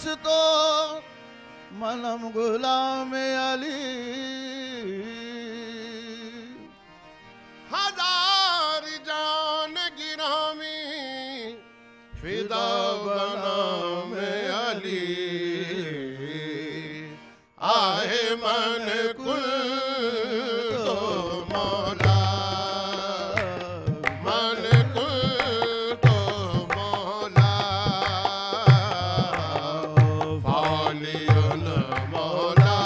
तो मनम गुलाम अली, हजार जान गिरामी फिदा बनाम अली, आहे मन कुल तो मौला, मन कुल तो मौला, फालियुल मौला,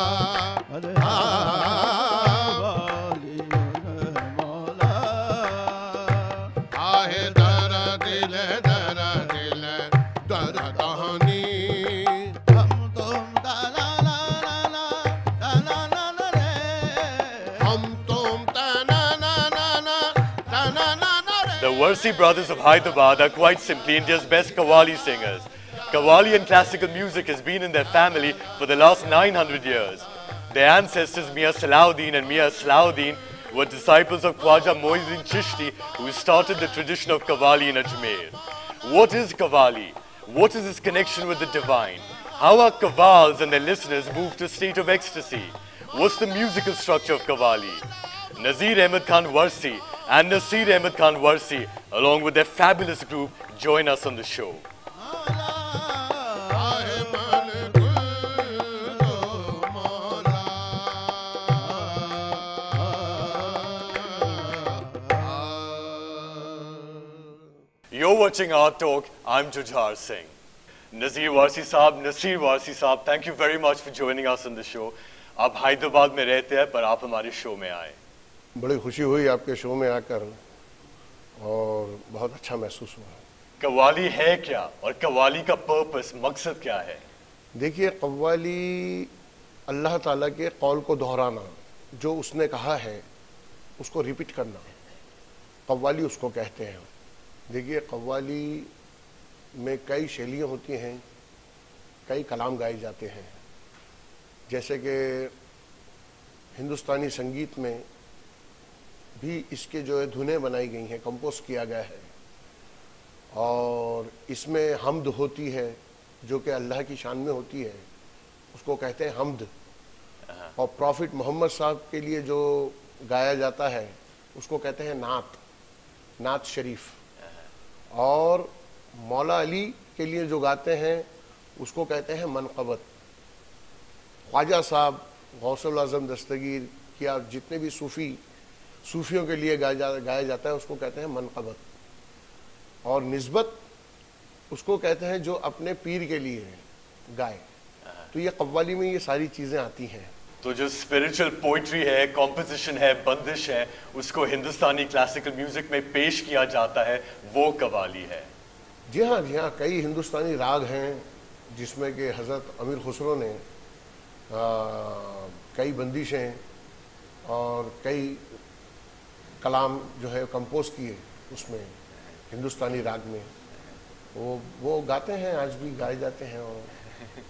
आहे दर दिल दर दिल दर कहानी, हम तुम दा ला ला ला ला ला ला ला ला रे, हम तुम तना ना ना ना तना ना ना रे। The Warsi brothers of Hyderabad are quite simply India's best Qawwali singers. Qawwali and classical music has been in their family for the last 900 years. Their ancestors Mia Salahuddin and Mia Salahuddin were disciples of Khwaja Moinuddin Chishti, who started the tradition of Qawwali in Ajmer. What is Qawwali? What is its connection with the divine? How are Qawwals and their listeners moved to a state of ecstasy? What's the musical structure of Qawwali? Nazir Ahmed Khan Warsi and Nasir Ahmed Khan Warsi, along with their fabulous group, join us on the show. आहे मन कुल तो मौला, You're watching our talk. I'm Jujhar Singh. Nazir Warsi Saab, Nasir Warsi Saab, thank you very much for joining us on the show. आप हैदराबाद में रहते हैं पर आप हमारे शो में आए. बड़ी खुशी हुई आपके शो में आकर और बहुत अच्छा महसूस हुआ। कव्वाली है क्या और कव्वाली का पर्पस, मकसद क्या है? देखिए, कव्वाली अल्लाह ताला के कौल को दोहराना, जो उसने कहा है उसको रिपीट करना, कव्वाली उसको कहते हैं। देखिए, कव्वाली में कई शैलियाँ होती हैं, कई कलाम गाए जाते हैं। जैसे कि हिंदुस्तानी संगीत में भी इसके जो है धुनें बनाई गई हैं, कंपोज किया गया है, और इसमें हम्द होती है जो कि अल्लाह की शान में होती है, उसको कहते हैं हम्द। और प्रॉफिट मोहम्मद साहब के लिए जो गाया जाता है उसको कहते हैं नात, नात शरीफ। और मौला अली के लिए जो गाते हैं उसको कहते हैं मनक़बत। ख्वाजा साहब, गौसुल आज़म दस्तगीर या जितने भी सूफियों के लिए गाया जाता है उसको कहते हैं मनक़बत। और निस्बत उसको कहते हैं जो अपने पीर के लिए गाए। तो ये कव्वाली में ये सारी चीज़ें आती हैं। तो जो स्पिरिचुअल पोइट्री है, कॉम्पोजिशन है, बंदिश है, उसको हिंदुस्तानी क्लासिकल म्यूजिक में पेश किया जाता है, वो कव्वाली है। जी हाँ, जी हाँ, कई हिंदुस्तानी राग हैं जिसमें कि हज़रत अमीर खुसरो ने कई बंदिशें और कई कलाम जो है कंपोज किए उसमें हिंदुस्तानी राग में। वो गाते हैं, आज भी गाए जाते हैं, और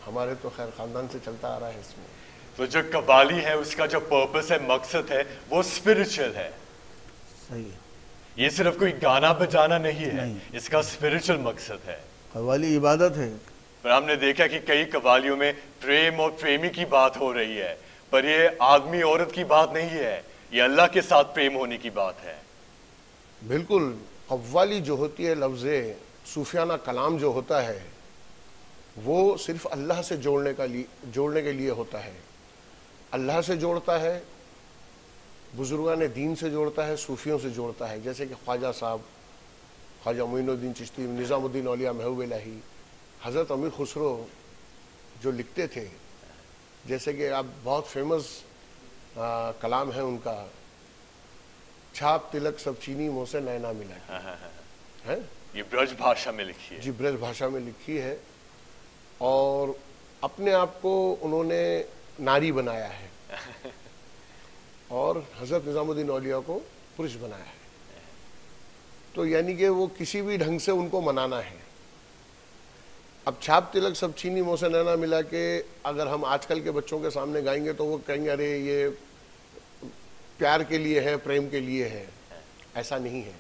हमारे तो खैर ख़ानदान से चलता आ रहा है इसमें। तो जो कव्वाली है उसका जो पर्पस है, मकसद है, वो स्पिरिचुअल है। सही है। ये सिर्फ कोई गाना बजाना नहीं है, इसका स्पिरिचुअल मकसद है। कव्वाली इबादत है। पर हमने देखा कि कई कव्वालियों में प्रेम और प्रेमी की बात हो रही है, पर ये आदमी औरत की बात नहीं है, ये अल्लाह के साथ प्रेम होने की बात है। बिल्कुल, कव्वाली जो होती है, लफ्ज़े सूफियाना कलाम जो होता है, वो सिर्फ अल्लाह से जोड़ने के लिए होता है। अल्लाह से जोड़ता है, बुजुर्गान दीन से जोड़ता है, सूफियों से जोड़ता है। जैसे कि ख्वाजा साहब, ख्वाजा मोइनुद्दीन चिश्ती, निज़ामुद्दीन औलिया महबूब इलाही, हज़रत अमीर खुसरो जो लिखते थे, जैसे कि आप बहुत फेमस कलाम है उनका, छाप तिलक सब चीनी मुँह से नैना मिला है। ये ब्रज भाषा में लिखी है। जी, ब्रज भाषा में लिखी है, और अपने आप को उन्होंने नारी बनाया है और हज़रत निज़ामुद्दीन औलिया को पुरुष बनाया है। तो यानी कि वो किसी भी ढंग से उनको मनाना है। अब छाप तिलक सब चीनी मुँह से नैना मिला के अगर हम आजकल के बच्चों के सामने गाएंगे तो वो कहेंगे अरे ये प्यार के लिए है, प्रेम के लिए है। ऐसा नहीं है।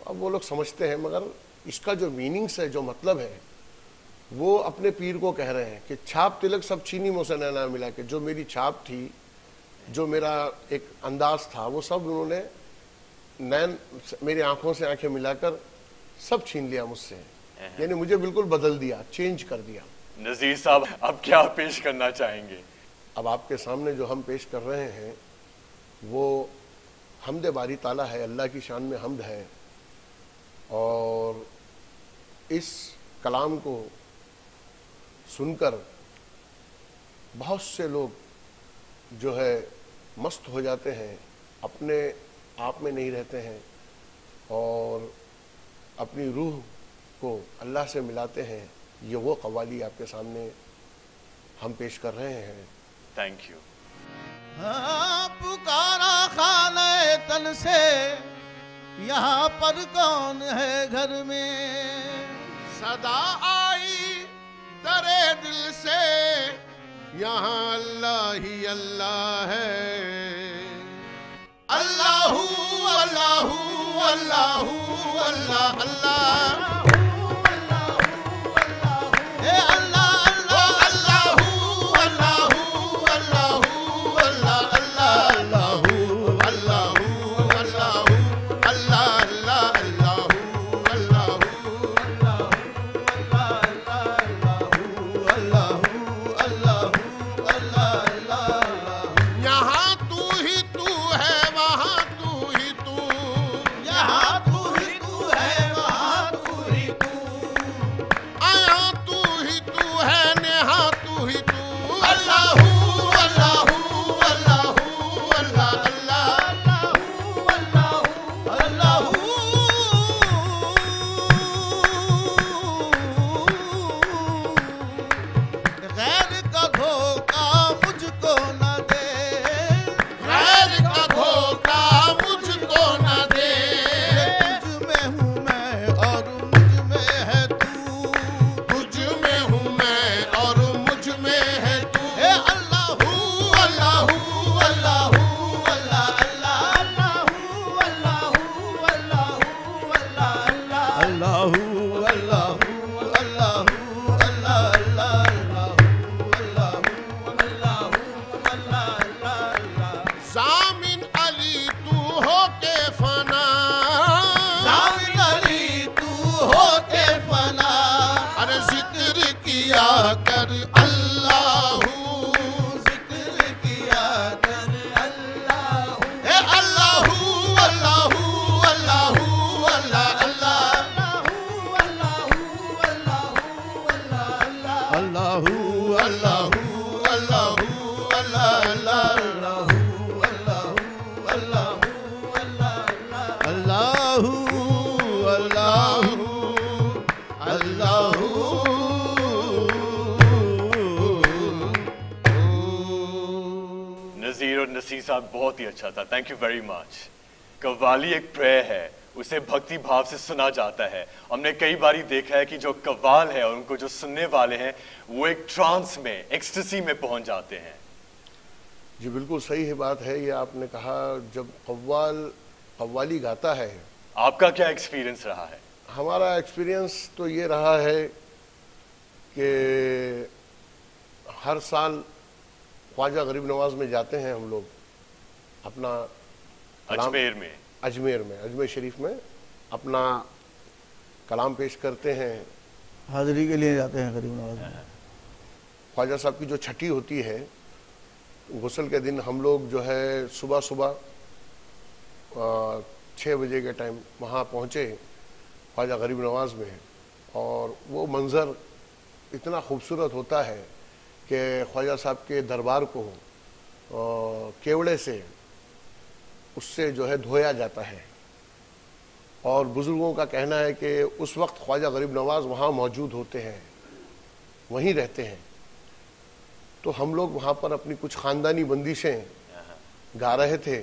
अब वो लोग समझते हैं, मगर इसका जो मीनिंग्स है, जो मतलब है, वो अपने पीर को कह रहे हैं कि छाप तिलक सब चीनी मुझसे नैना मिला के, जो मेरी छाप थी, जो मेरा एक अंदाज था, वो सब उन्होंने नैन मेरी आंखों से आंखें मिलाकर सब छीन लिया मुझसे, यानी मुझे बिल्कुल बदल दिया, चेंज कर दिया। नज़ीर साहब, अब क्या पेश करना चाहेंगे? अब आपके सामने जो हम पेश कर रहे हैं वो हमद बारी ताला है, अल्लाह की शान में हमद है। और इस कलाम को सुनकर बहुत से लोग जो है मस्त हो जाते हैं, अपने आप में नहीं रहते हैं और अपनी रूह को अल्लाह से मिलाते हैं। ये वो कव्वाली आपके सामने हम पेश कर रहे हैं। Thank you. हाँ, पुकारा खाने तन से, यहाँ पर कौन है घर में, सदा आई दरे दिल से, यहाँ अल्लाह ही अल्लाह है। अल्लाहू अल्लाहू अल्लाहू अल्लाह अल्लाह, हे अल्लाह अल्लाह अल्लाहू अल्लाहू अल्लाहू अल्लाह अल्लाहू अल्लाहू अल्लाहू अल्लाह अल्लाह अल्लाहू अल्लाहू। यहाँ तू ही तू है, वहाँ तू ही तू, यहाँ तू ही तू है, वहाँ तू ही तू, आया तू ही तू है, नेहा तू ही तू। अल्लाहू अल्लाहू अल्लाहू अल्लाह अल्लाह। गैर का धोखा मुझको न दे, गैर का धोखा मुझको न दे, तुझ में हूँ मैं और मुझ में है तू, तुझ में हूँ मैं और मुझ में है तू। हे अल्लाहू अल्लाहू अल्लाहू ज़ामिन अली तू हो के फना, सामिन अली तू हो के फना, अरे जिक्र किया कर अल्लाहू, जिक्र किया कर अल्लाहू, हे अल्लाहू अल्लाहू अल्लाहू अल्लाह अल्लाह। अल्लाहू अल्लाहू अल्लाहू अल्लाह अल्लाह। अल्लाहू अल्लाहू नज़ीर और नसीर साहब, बहुत ही अच्छा था। Thank you very much. Qawwali एक प्रेयर है, उसे भक्ति भाव से सुना जाता है। हमने कई बारी देखा है कि जो कव्वाल है और उनको जो सुनने वाले हैं वो एक ट्रांस में, एक्सटेसी में पहुंच जाते हैं। जी बिल्कुल सही है बात है ये आपने कहा। जब कव्वाली गाता है, आपका क्या एक्सपीरियंस रहा है? हमारा एक्सपीरियंस तो ये रहा है कि हर साल ख्वाजा गरीब नवाज में जाते हैं हम लोग, अपना कलाम अजमेर शरीफ में अपना कलाम पेश करते हैं। हाजिरी के लिए जाते हैं गरीब नवाज में। ख्वाजा साहब की जो छठी होती है, गुस्ल के दिन हम लोग जो है सुबह 6 बजे के टाइम वहाँ पहुँचे ख्वाजा गरीब नवाज में, और वो मंज़र इतना खूबसूरत होता है कि ख्वाजा साहब के दरबार को केवड़े से उससे जो है धोया जाता है। और बुज़ुर्गों का कहना है कि उस वक्त ख्वाजा गरीब नवाज वहाँ मौजूद होते हैं, वहीं रहते हैं। तो हम लोग वहाँ पर अपनी कुछ ख़ानदानी बंदिशें गा रहे थे,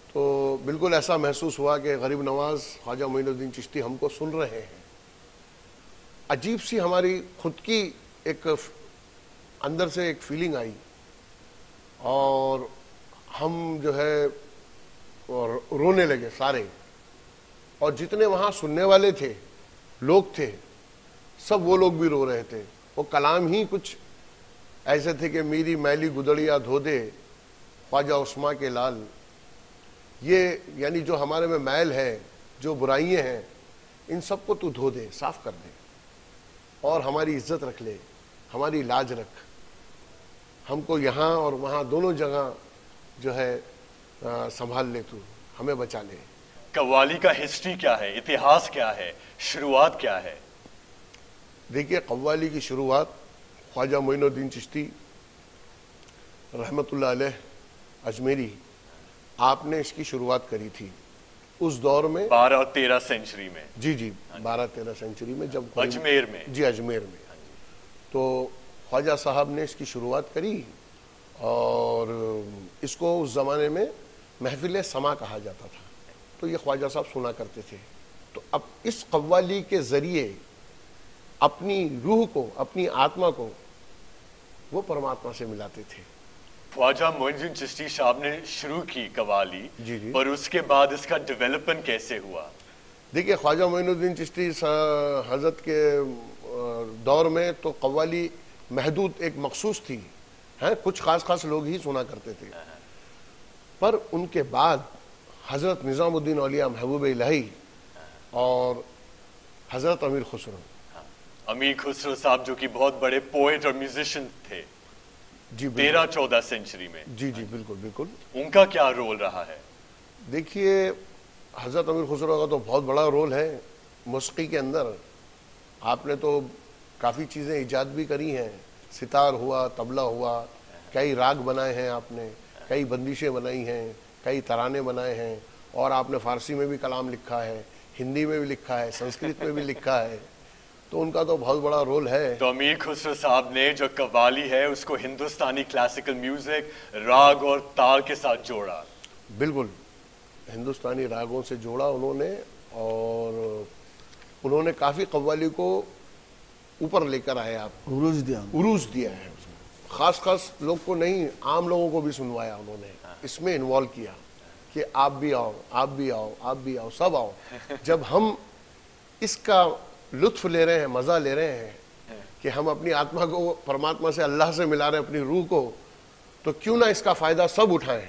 तो बिल्कुल ऐसा महसूस हुआ कि गरीब नवाज ख्वाजा मोइनुद्दीन चिश्ती हमको सुन रहे हैं। अजीब सी हमारी खुद की एक अंदर से एक फीलिंग आई, और हम जो है रोने लगे सारे। और जितने वहाँ सुनने वाले थे, लोग थे, सब वो लोग भी रो रहे थे। वो कलाम ही कुछ ऐसे थे कि मेरी मैली गुदड़िया धो दे ख्वाजा उस्मा के लाल। ये यानी जो हमारे में मैल है, जो बुराइयां हैं, इन सबको तू धो दे, साफ कर दे और हमारी इज्जत रख ले, हमारी लाज रख, हमको यहाँ और वहाँ दोनों जगह जो है संभाल ले, तू हमें बचा ले। कव्वाली का हिस्ट्री क्या है, इतिहास क्या है, शुरुआत क्या है? देखिए, कव्वाली की शुरुआत ख्वाजा मोइनुद्दीन चिश्ती रहमतुल्लाह अलैह अजमेरी, आपने इसकी शुरुआत करी थी उस दौर में 12 और 13 सेंचुरी में। जी जी, 12-13 सेंचुरी में, जब अजमेर में। जी, अजमेर में। तो ख्वाजा साहब ने इसकी शुरुआत करी और इसको उस ज़माने में महफिल समा कहा जाता था। तो ये ख्वाजा साहब सुना करते थे। तो अब इस कव्वाली के ज़रिए अपनी रूह को, अपनी आत्मा को वो परमात्मा से मिलाते थे। ख्वाजा मोइनुद्दीन चिश्ती साहब ने शुरू की कव्वाली, जी जी। पर उसके बाद इसका डेवलपमेंट कैसे हुआ? देखिए, ख्वाजा मोइनुद्दीन चिश्ती हजरत के दौर में तो कव्वाली महदूद एक मखसूस थी, हैं, कुछ खास लोग ही सुना करते थे। पर उनके बाद हजरत निज़ामुद्दीन औलिया महबूब इलाही और हजरत अमीर खुसरो, अमीर खुसरो साहब जो कि बहुत बड़े पोएट और म्यूजिशियन थे जी, 13-14 सेंचुरी में। जी जी, बिल्कुल बिल्कुल। उनका क्या रोल रहा है? देखिए, हजरत अमीर खुसरो का तो बहुत बड़ा रोल है मौसीकी के अंदर। आपने तो काफ़ी चीज़ें ईजाद भी करी हैं, सितार हुआ, तबला हुआ, कई राग बनाए हैं आपने, कई बंदिशें बनाई हैं, कई तराने बनाए हैं, और आपने फ़ारसी में भी कलाम लिखा है, हिंदी में भी लिखा है, संस्कृत में भी लिखा है। तो उनका तो बहुत बड़ा रोल है। तो अमीर खुसरो साहब ने जो कव्वाली है उसको हिंदुस्तानी क्लासिकल म्यूजिक, राग और ताल के साथ जोड़ा। बिल्कुल, हिंदुस्तानी रागों से जोड़ा उन्होंने, और उन्होंने काफ़ी कव्वाली को ऊपर लेकर आए। आप उरूज दिया है उसमें। खास लोग को नहीं, आम लोगों को भी सुनवाया उन्होंने, इसमें इन्वॉल्व किया कि आप भी आओ, आप भी आओ, आप भी आओ, सब आओ। जब हम इसका लुत्फ ले रहे हैं, मज़ा ले रहे हैं कि हम अपनी आत्मा को परमात्मा से, अल्लाह से मिला रहे हैं, अपनी रूह को, तो क्यों ना इसका फ़ायदा सब उठाएं।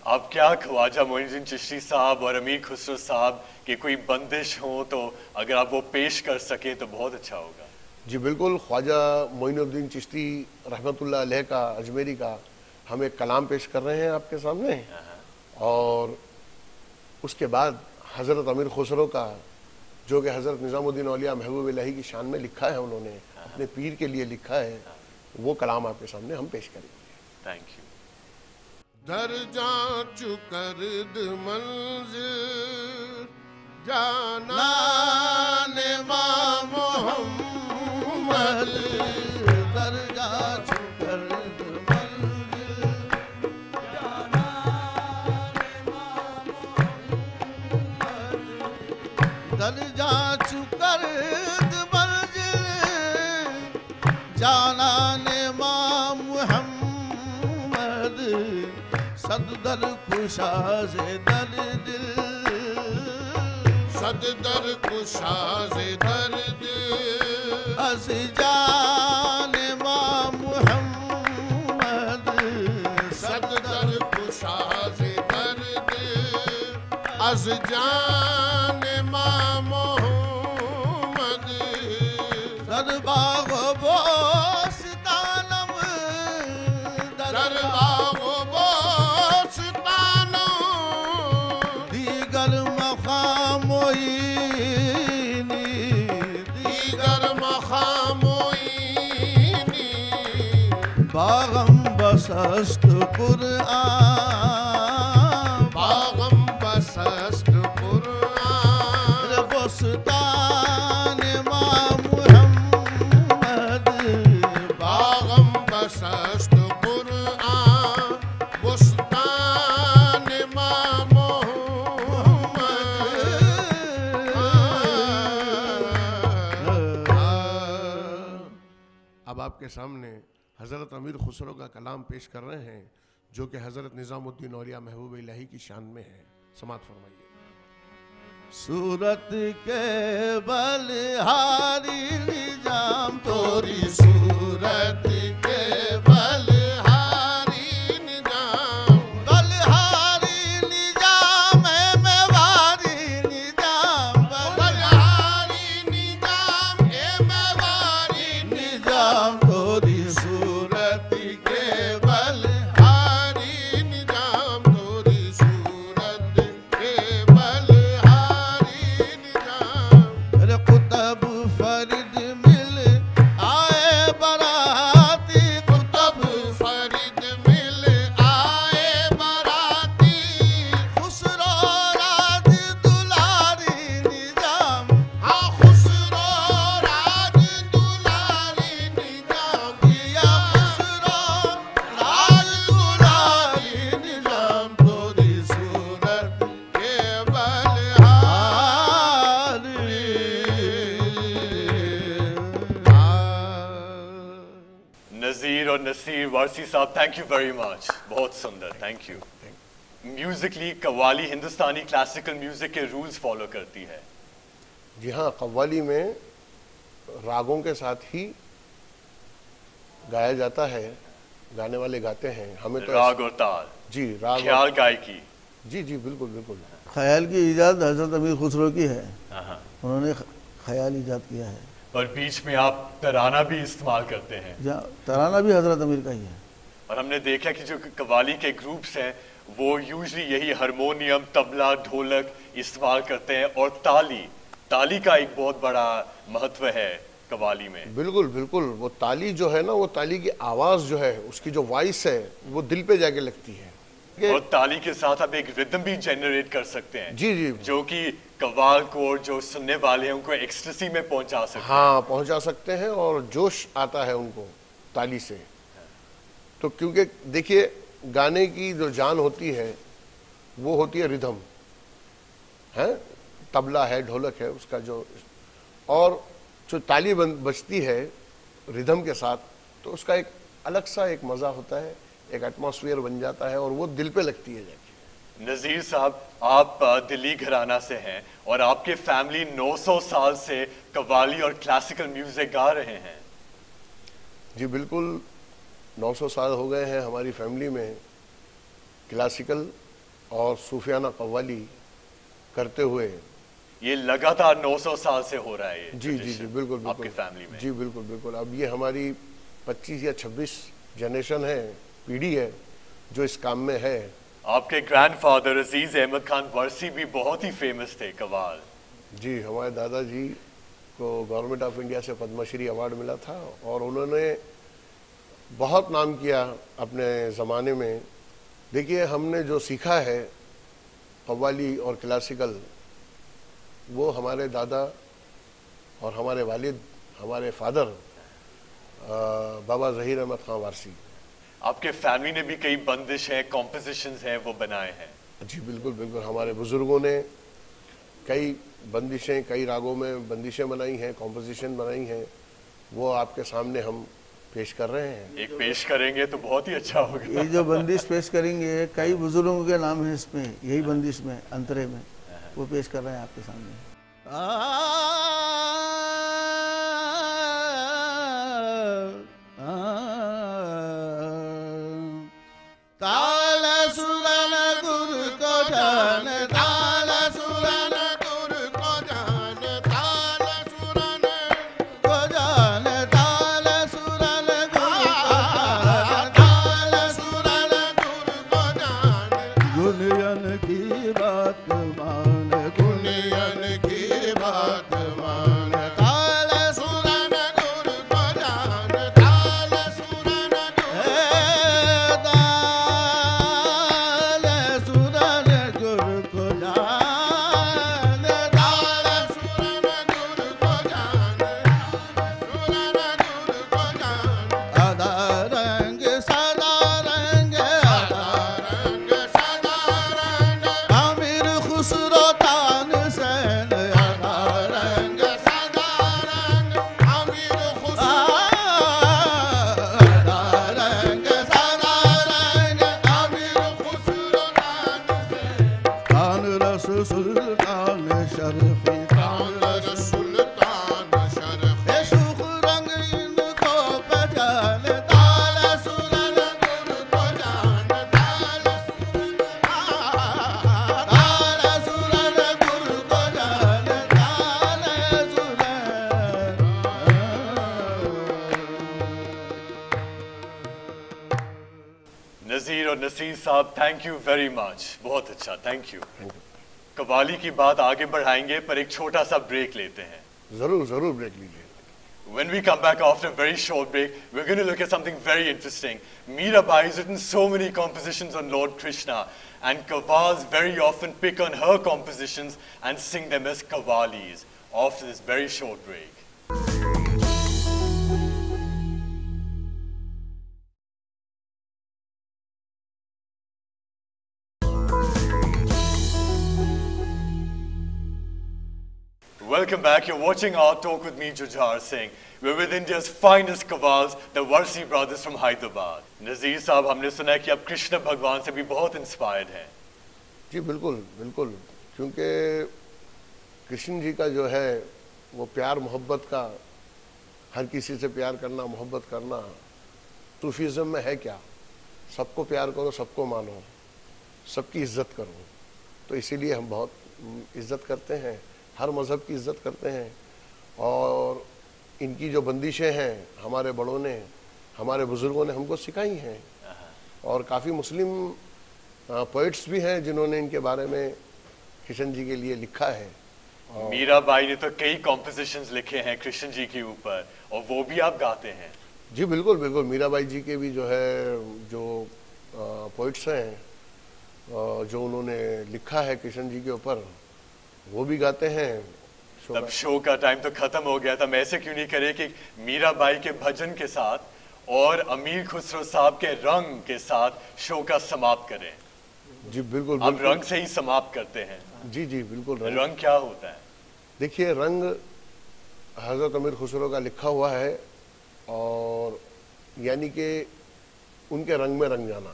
आप क्या ख्वाजा मोइनुद्दीन चिश्ती साहब और अमीर खुसरो साहब की कोई बंदिश हो तो अगर आप वो पेश कर सकें तो बहुत अच्छा होगा। जी बिल्कुल, ख्वाजा मोइनुद्दीन चिश्ती रहमतुल्लाह अलैह का, अजमेरी का, हम एक कलाम पेश कर रहे हैं आपके सामने, और उसके बाद हज़रत अमीर खुसरो का, जो कि हज़रत निज़ामुद्दीन औलिया महबूब इलाही की शान में लिखा है, उन्होंने अपने पीर के लिए लिखा है, वो कलाम आपके सामने हम पेश करेंगे। Thank you. दर्जा चुकर्द मंजिल जाना ने मां मोहम्मद, दर्जा चुकर्द मंजिल जाना ने मां मोहम्मद, दर्जा चुकर्द मंजिल जाना ने मां मोहम्मद, सददर खुशाज़े दर दिल, सददर कुशाज़े दर दिल, अस जाने मां मुहम्मद, सददर कुशाज़े दर दिल, अस जाने मां मोहम्मद, दरबाग बोस्तानम, दरबाग दीगर मखामोईनी, दीगर मखामोईनी, बागम बसस्त कुरआन, बागम बसस्त कुरआन, बोस्तान मां मुहम्मद, बागम बसस्त कुरआन, बुस्तान मां मोहम्मद। अब आपके सामने हज़रत अमीर खुसरो का कलाम पेश कर रहे हैं, जो कि हज़रत निज़ामुद्दीन औलिया महबूब इलाही की शान में है। समात फरमाइए। सूरत के बलिहारी निजाम तोरी सूरत के बलिहारी निजाम बलिहारी निजाम है मेवारी निजाम बलिहारी निजाम ए मेवारी निजाम तोरी सूरत के बलिहारी निजाम तोरी सूरत के बलिहारी निजाम अरे कुतब फरीद मिल आए बराती तब फरीद मिल आए बराती खुसरो राज दुलारी निजाम हाँ खुसरो राज दुलारी निजाम दिया खुसरो राज दुलारी निजाम तोरी सूरत के बलिहारी नज़ीर और नसीर वारसी साहब, थैंक यू वेरी मच, बहुत सुंदर, thank you. Musically qawwali Hindustani classical music के रूल्स फॉलो करती है। जी हाँ, कव्वाली में रागों के साथ ही गाया जाता है, गाने वाले गाते हैं। हमें तो राग और ताल, जी राग ख्याल गायकी। जी जी बिल्कुल बिल्कुल। ख्याल की इजाद हजरत अमीर खुसरो की है, हाँ, उन्होंने ख्याल इजाद किया है। और बीच में आप तराना भी इस्तेमाल करते हैं। जहाँ तराना भी हजरत अमीर का ही है। और हमने देखा कि जो कव्वाली के ग्रुप्स हैं वो यूजली यही हारमोनियम, तबला, ढोलक इस्तेमाल करते हैं। और ताली का एक बहुत बड़ा महत्व है कव्वाली में। बिल्कुल बिल्कुल। वो ताली जो है ना, वो ताली की आवाज़ जो है, उसकी जो वॉइस है, वो दिल पे जाके लगती है। और ताली के साथ आप एक रिदम भी जनरेट कर सकते हैं, जी जी जो कि कव्वाल को और जो सुनने वाले हैं उनको एक्सटेसी में पहुंचा सकते हैं। हाँ, पहुंचा सकते हैं और जोश आता है उनको ताली से। तो क्योंकि देखिए, गाने की जो जान होती है वो होती है रिदम है, तबला है, ढोलक है, उसका जो और जो ताली बजती है रिदम के साथ, तो उसका एक अलग सा एक मज़ा होता है, एक एटमॉस्फेयर बन जाता है और वो दिल पे लगती है जाके। नज़ीर साहब, आप दिल्ली घराना से हैं और आपके फैमिली 900 साल से कव्वाली और क्लासिकल म्यूजिक गा रहे हैं। जी बिल्कुल, 900 साल हो गए हैं हमारी फैमिली में क्लासिकल और सूफियाना कव्वाली करते हुए। ये लगातार 900 साल से हो रहा है ये जी जी जी tradition बिल्कुल बिल्कुल आपके फैमिली में। जी बिल्कुल बिल्कुल। अब ये हमारी 25 या 26 जनरेशन है, पीढ़ी है जो इस काम में है। आपके ग्रैंडफादर अजीज अहमद खान वर्सी भी बहुत ही फेमस थे कव्वाल। जी, हमारे दादाजी को गवर्नमेंट ऑफ इंडिया से पद्मश्री अवार्ड मिला था और उन्होंने बहुत नाम किया अपने ज़माने में। देखिए, हमने जो सीखा है कव्वाली और क्लासिकल, वो हमारे दादा और हमारे वालिद, हमारे फादर बाबा ज़हीर अहमद खान वारसी। आपके फैमिली ने भी कई बंदिश हैं, कॉम्पोजिशंस हैं, वो बनाए हैं। जी बिल्कुल बिल्कुल। हमारे बुज़ुर्गों ने कई बंदिशें, कई रागों में बंदिशें बनाई हैं, कॉम्पोजिशन बनाई हैं, वो आपके सामने हम पेश कर रहे हैं। एक पेश करेंगे तो बहुत ही अच्छा होगा। ये जो बंदिश पेश करेंगे, कई बुजुर्गों के नाम है इसमें, यही बंदिश में, अंतरे में, वो पेश कर रहे हैं आपके सामने। ताल सुरन गुरु को जान ताल सुरन गुरु को जान ताल सुरन को जान ताल सुरन गुरु ताल सुरन गुरु को जान गुनियन की बात मान, दुनियन की बात मान शर्फी तालस सुल्तान शर्फी सुख रंग इनको पहचान तालस सुरन गुरु को जान तालस सुरन गुरु को जान तालस नज़ीर और नसीर साहब, थैंक यू वेरी मच, बहुत अच्छा, थैंक यू। कव्वाली की बात आगे बढ़ाएंगे पर एक छोटा सा ब्रेक लेते हैं। जरूर जरूर ब्रेक लीजिए। When we come back after a very short break, we're going to look at something very interesting. Mirabai has written so many compositions on Lord Krishna, and Kavvals very often pick on her compositions and sing them as Kavvalis. After this very short break. Welcome back. You're watching Our Talk with me, Jujhar Singh. We're with India's finest Kavvals, the Warsi brothers from Hyderabad. Nazir साहब, हमने सुना है कि आप कृष्ण भगवान से भी बहुत इंस्पायर्ड हैं। जी बिल्कुल बिल्कुल, क्योंकि कृष्ण जी का जो है वो प्यार मोहब्बत का, हर किसी से प्यार करना, मोहब्बत करना सूफीज़म में है क्या? सबको प्यार करो, सबको मानो, सबकी इज्जत करो। तो इसीलिए हम बहुत इज्जत करते हैं, हर मज़हब की इज्जत करते हैं। और इनकी जो बंदिशें हैं हमारे बड़ों ने, हमारे बुज़ुर्गों ने हमको सिखाई हैं। और काफ़ी मुस्लिम पोइट्स भी हैं जिन्होंने इनके बारे में कृष्ण जी के लिए लिखा है। मीराबाई ने तो कई कॉम्पोजिशंस लिखे हैं कृष्ण जी के ऊपर, और वो भी आप गाते हैं। जी बिल्कुल बिल्कुल, मीराबाई जी के भी जो है जो पोइट्स हैं जो उन्होंने लिखा है कृष्ण जी के ऊपर, वो भी गाते हैं। तब शो का टाइम तो खत्म हो गया था, मैं ऐसे क्यों नहीं करे कि मीराबाई के भजन के साथ और अमीर खुसरो साहब के रंग के साथ शो का समाप्त करें। जी बिल्कुल, अब रंग से ही समाप्त करते हैं। जी जी बिल्कुल। रंग क्या होता है? देखिए, रंग हज़रत अमीर खुसरो का लिखा हुआ है, और यानी कि उनके रंग में रंग जाना,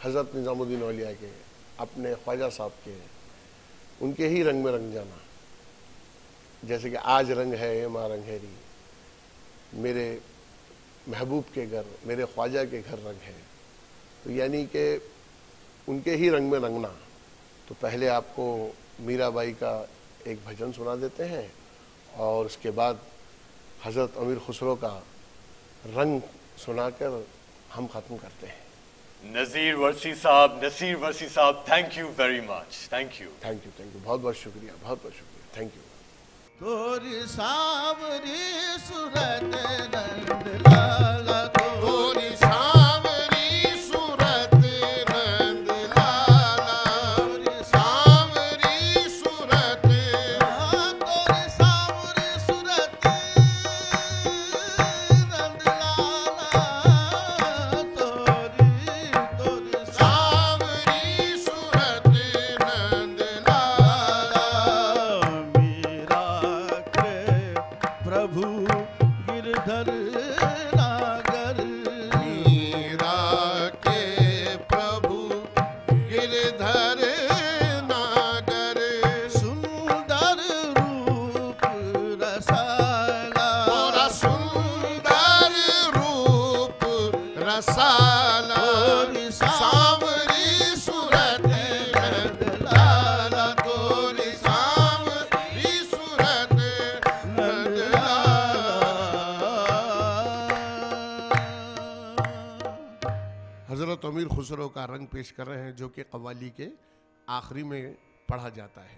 हज़रत निज़ामुद्दीन औलिया के, अपने ख्वाजा साहब के, उनके ही रंग में रंग जाना। जैसे कि आज रंग है माँ रंगेरी, मेरे महबूब के घर, मेरे ख्वाजा के घर रंग है। तो यानी कि उनके ही रंग में रंगना। तो पहले आपको मीराबाई का एक भजन सुना देते हैं, और उसके बाद हज़रत अमीर खुसरो का रंग सुनाकर हम ख़त्म करते हैं। नज़ीर वर्सी साहब, नसीर वर्सी साहब, thank you very much. Thank you, thank you, thank you, बहुत बहुत शुक्रिया, बहुत बहुत शुक्रिया, थैंक यू। गोरी सावरी सूरत नंद लाला, गोरी सावरी सूरत नंद लाला, गोरी सावरी सूरत, गोरी सावरी सूरत नंद लाला, तोरी सावरी सूरत नंद लाला, मीरा प्रभु गिरधर नागर, मीरा के प्रभु गिरधर नागर, सुंदर रूप रसाला, तोरा सुंदर रूप रसाला, सावरी सूरत नंद लाला, तोरी सावरी सूरत नंद हज़रत अमीर खुसरो का रंग पेश कर रहे हैं, जो कि कव्वाली के आखिरी में पढ़ा जाता है।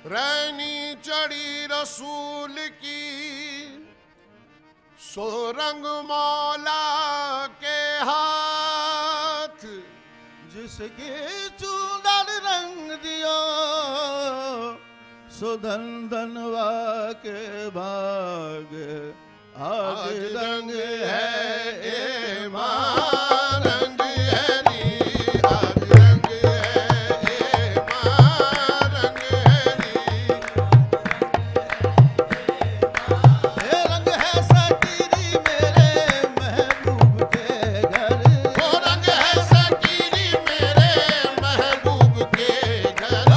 रैनी चढ़ी रसूल की, सो रंग मौला के हाथ, जिसके चूड़न रंग दियो, सो धन धनवा के भाग, आज रंग है ए मां, रंग है नी, आज रंग है ए मां, रंग है नी, ये रंग है सतीरी मेरे महबूब के घर, वो रंग है सतीरी मेरे महबूब के घर,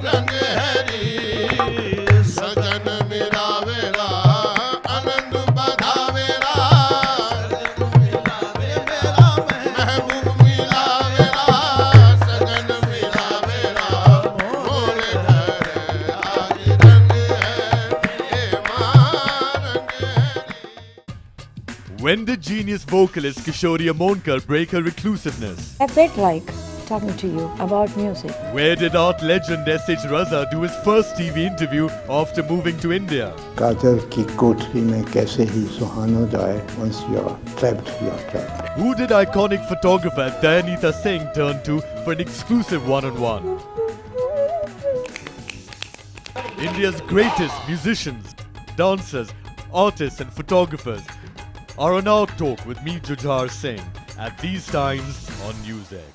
रंग है नी। सजन मिलावेरा आनंद बधावेरा महबूब मिलावेरा सजन मिलावेरा मोरे घर आज रंग है ए मां रंग है। When did genius vocalist Kishori Amonkar break her reclusiveness? A bit like talking to you about music. Where did art legend S.H. Raza do his first TV interview after moving to India? Kader की कोठरी में कैसे ही सुहाना जाए. Once you're trapped, you're trapped. Who did iconic photographer Dayanita Singh turn to for an exclusive one-on-one? India's greatest musicians, dancers, artists and photographers are on our talk with me, Jujhar Singh, at these times on Newsegg.